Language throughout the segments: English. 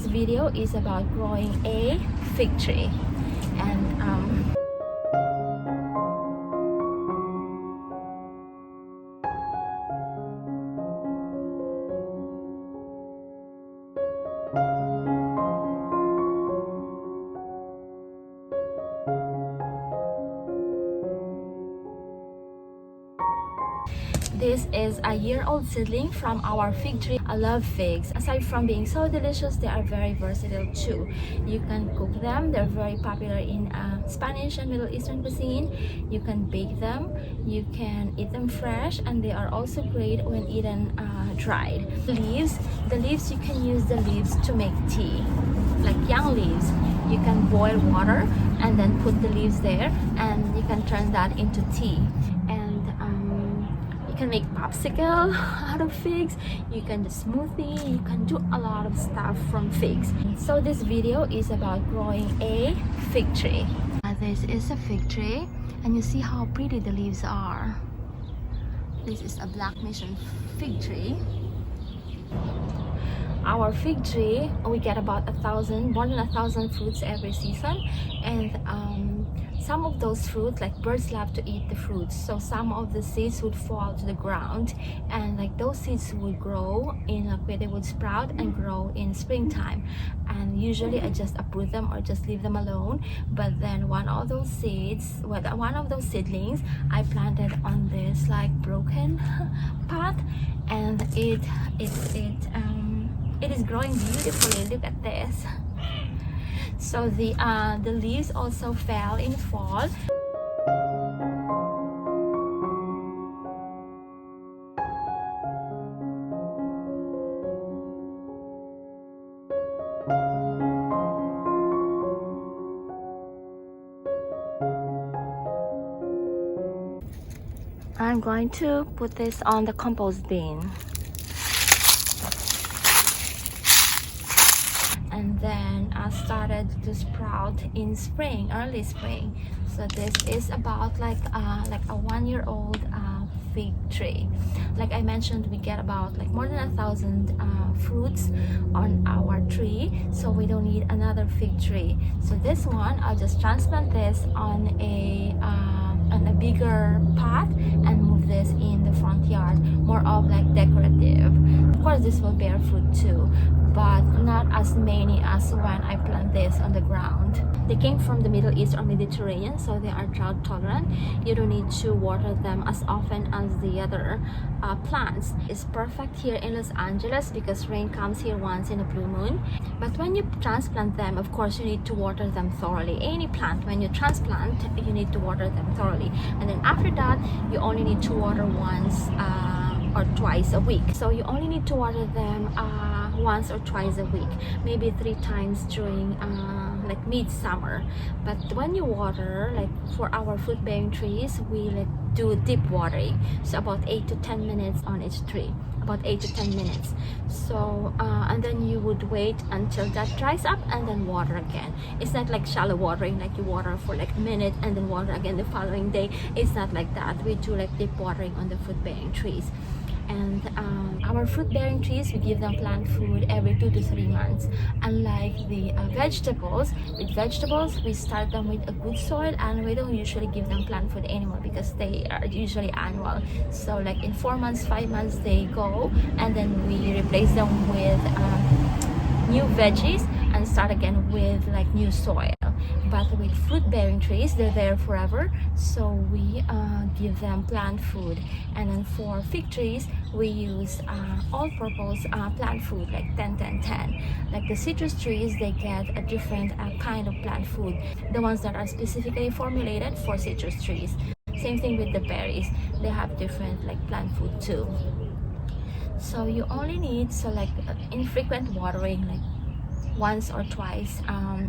this video is about growing a fig tree, and this is a year-old seedling from our fig tree. I love figs. Aside from being so delicious, they are very versatile too. You can cook them. They're very popular in Spanish and Middle Eastern cuisine. You can bake them. You can eat them fresh, and they are also great when eaten dried. The leaves, you can use the leaves to make tea. Like young leaves, you can boil water and then put the leaves there, and you can turn that into tea. You can make popsicle out of figs, you can do smoothie, you can do a lot of stuff from figs. So this video is about growing a fig tree. This is a fig tree, and you see how pretty the leaves are. This is a black mission fig tree. Our fig tree, we get about more than 1,000 fruits every season, and some of those fruits, like birds love to eat the fruits, so some of the seeds would fall to the ground, and like those seeds would grow in where they would sprout and grow in springtime. And usually I just uproot them or just leave them alone. But then one of those seedlings I planted on this like broken pot, and it is growing beautifully. Look at this. So the leaves also fell in fall. I'm going to put this on the compost bin. And then I started to sprout in spring, early spring. So this is about like a 1-year-old fig tree. Like I mentioned, we get about like more than 1,000 fruits on our tree, so we don't need another fig tree. So this one, I'll just transplant this on a bigger pot and move this in the front yard, more of like decorative. Of course this will bear fruit too, but not as many as when I plant this on the ground. They came from the Middle East or Mediterranean, so they are drought tolerant. You don't need to water them as often as the other plants. It's perfect here in Los Angeles because rain comes here once in a blue moon. But when you transplant them, of course you need to water them thoroughly. Any plant, when you transplant, you need to water them thoroughly. And then after that, you only need to water once or twice a week. So you only need to water them once or twice a week, maybe 3 times during like midsummer. But when you water, like for our fruit bearing trees, we like do deep watering, so about 8 to 10 minutes on each tree, about 8 to 10 minutes. So and then you would wait until that dries up and then water again. It's not like shallow watering, like you water for like a minute and then water again the following day. It's not like that. We do like deep watering on the fruit bearing trees. And our fruit-bearing trees, we give them plant food every 2 to 3 months. Unlike the vegetables, with vegetables, we start them with a good soil, and we don't usually give them plant food anymore because they are usually annual. So like in 4 months, 5 months, they go, and then we replace them with new veggies and start again with like new soil. But with fruit-bearing trees, they're there forever, so we give them plant food. And then for fig trees, we use all-purpose plant food, like 10-10-10. Like the citrus trees, they get a different kind of plant food, the ones that are specifically formulated for citrus trees. Same thing with the berries, they have different like plant food too. So you only need infrequent watering, like once or twice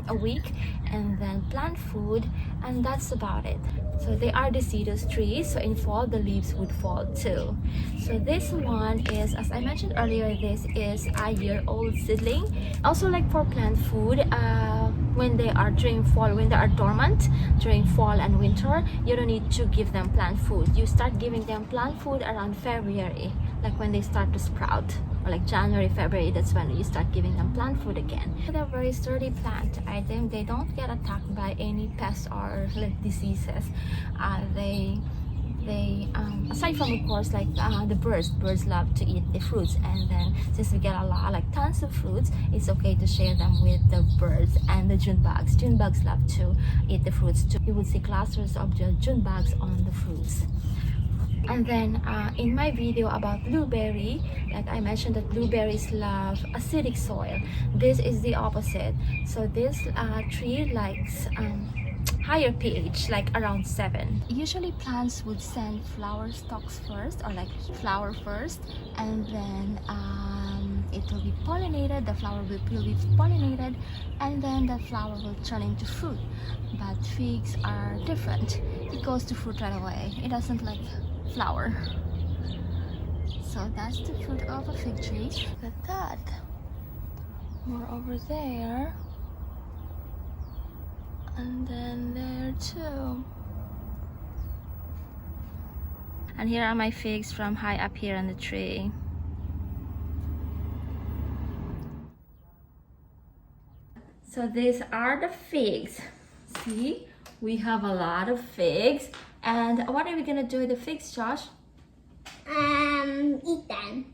a week, and then plant food, and that's about it. So they are deciduous trees, so in fall the leaves would fall too. So this one is, as I mentioned earlier, this is a year-old seedling. Also, like for plant food, when they are during fall, when they are dormant during fall and winter, you don't need to give them plant food. You start giving them plant food around February, like when they start to sprout, or like January, February, that's when you start giving them plant food again. They're very sturdy plant. I think they don't get attacked by any pests or like diseases. They aside from, of course, like the birds love to eat the fruits, and then since we get a lot, like tons of fruits, it's okay to share them with the birds and the June bugs. June bugs love to eat the fruits too. You would see clusters of the June bugs on the fruits. And then in my video about blueberry, like I mentioned that blueberries love acidic soil. This is the opposite. So this tree likes higher pH, like around 7. Usually plants would send flower stalks first, or like flower first, and then it will be pollinated, the flower will be pollinated, and then the flower will turn into fruit. But figs are different. It goes to fruit right away. It doesn't like flower. So that's the fruit of a fig tree. Look at that. More over there. And then there too. And here are my figs from high up here on the tree. So these are the figs. See, we have a lot of figs. And what are we gonna do with the figs, Josh? Eat them.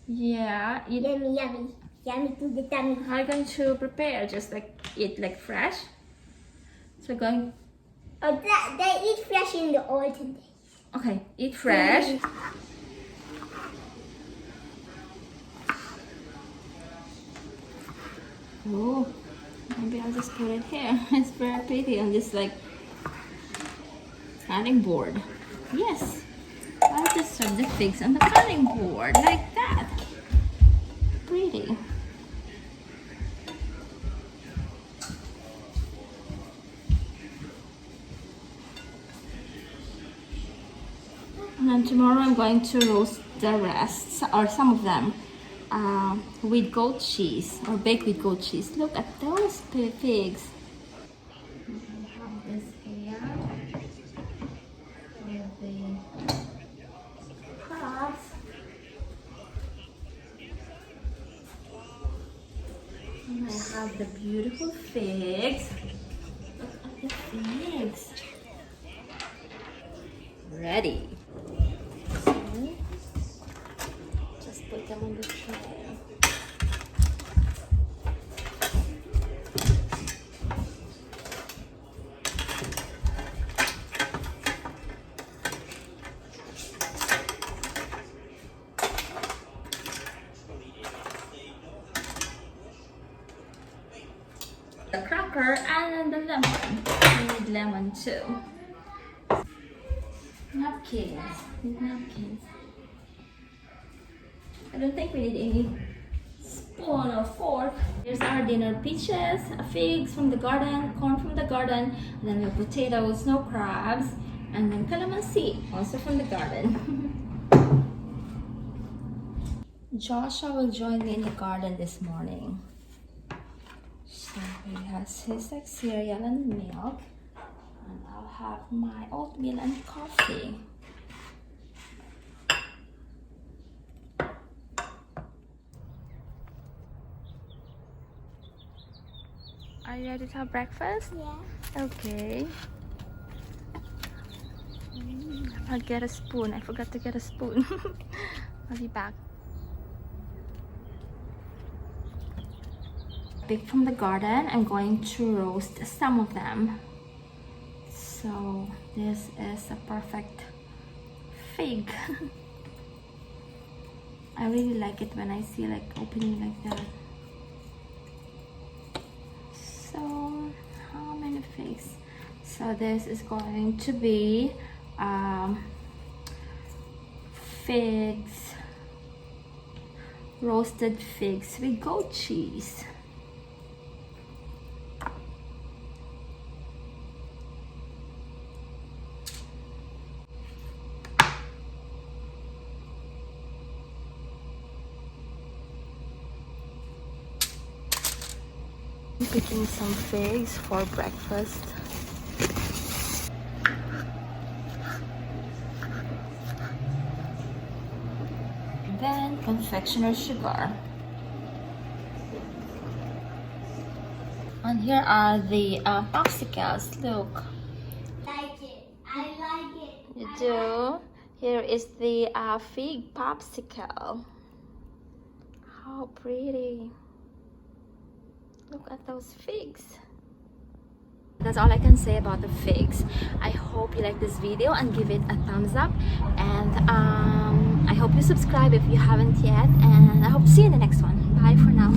Yeah, eat. Yummy, yummy. Yummy to the tummy. How are you going to prepare? Just like eat like fresh? So going. Oh, they eat fresh in the autumn days. Okay, eat fresh. Oh, maybe I'll just put it here. It's very pretty. I'm just like cutting board. Yes, I'll just serve the figs on the cutting board like that. Pretty. And then tomorrow I'm going to roast the rest, or some of them, with goat cheese, or baked with goat cheese. Look at those figs. We have this here with the crabs. And I have the beautiful figs. Look at the figs. Ready. So, just put them on the tray. The cracker and then the lemon. We need lemon too. Napkins. Need napkins. I don't think we need any spoon or fork. Here's our dinner: peaches, figs from the garden, corn from the garden, and then we have potatoes, snow crabs, and then calamansi, also from the garden. Joshua will join me in the garden this morning. So he has his like cereal and milk, and I'll have my oatmeal and coffee. Are you ready to have breakfast? Yeah. Okay. I'll get a spoon. I forgot to get a spoon. I'll be back. Pick from the garden. I'm going to roast some of them. So this is a perfect fig. I really like it when I see like opening like that. So how many figs? So this is going to be figs, roasted figs with goat cheese. Picking some figs for breakfast. confectioner sugar. And here are the popsicles. Look. Like it. I like it. You do? Here is the fig popsicle. How pretty. Look at those figs. That's all I can say about the figs. I hope you like this video and give it a thumbs up. And I hope you subscribe if you haven't yet. And I hope to see you in the next one. Bye for now.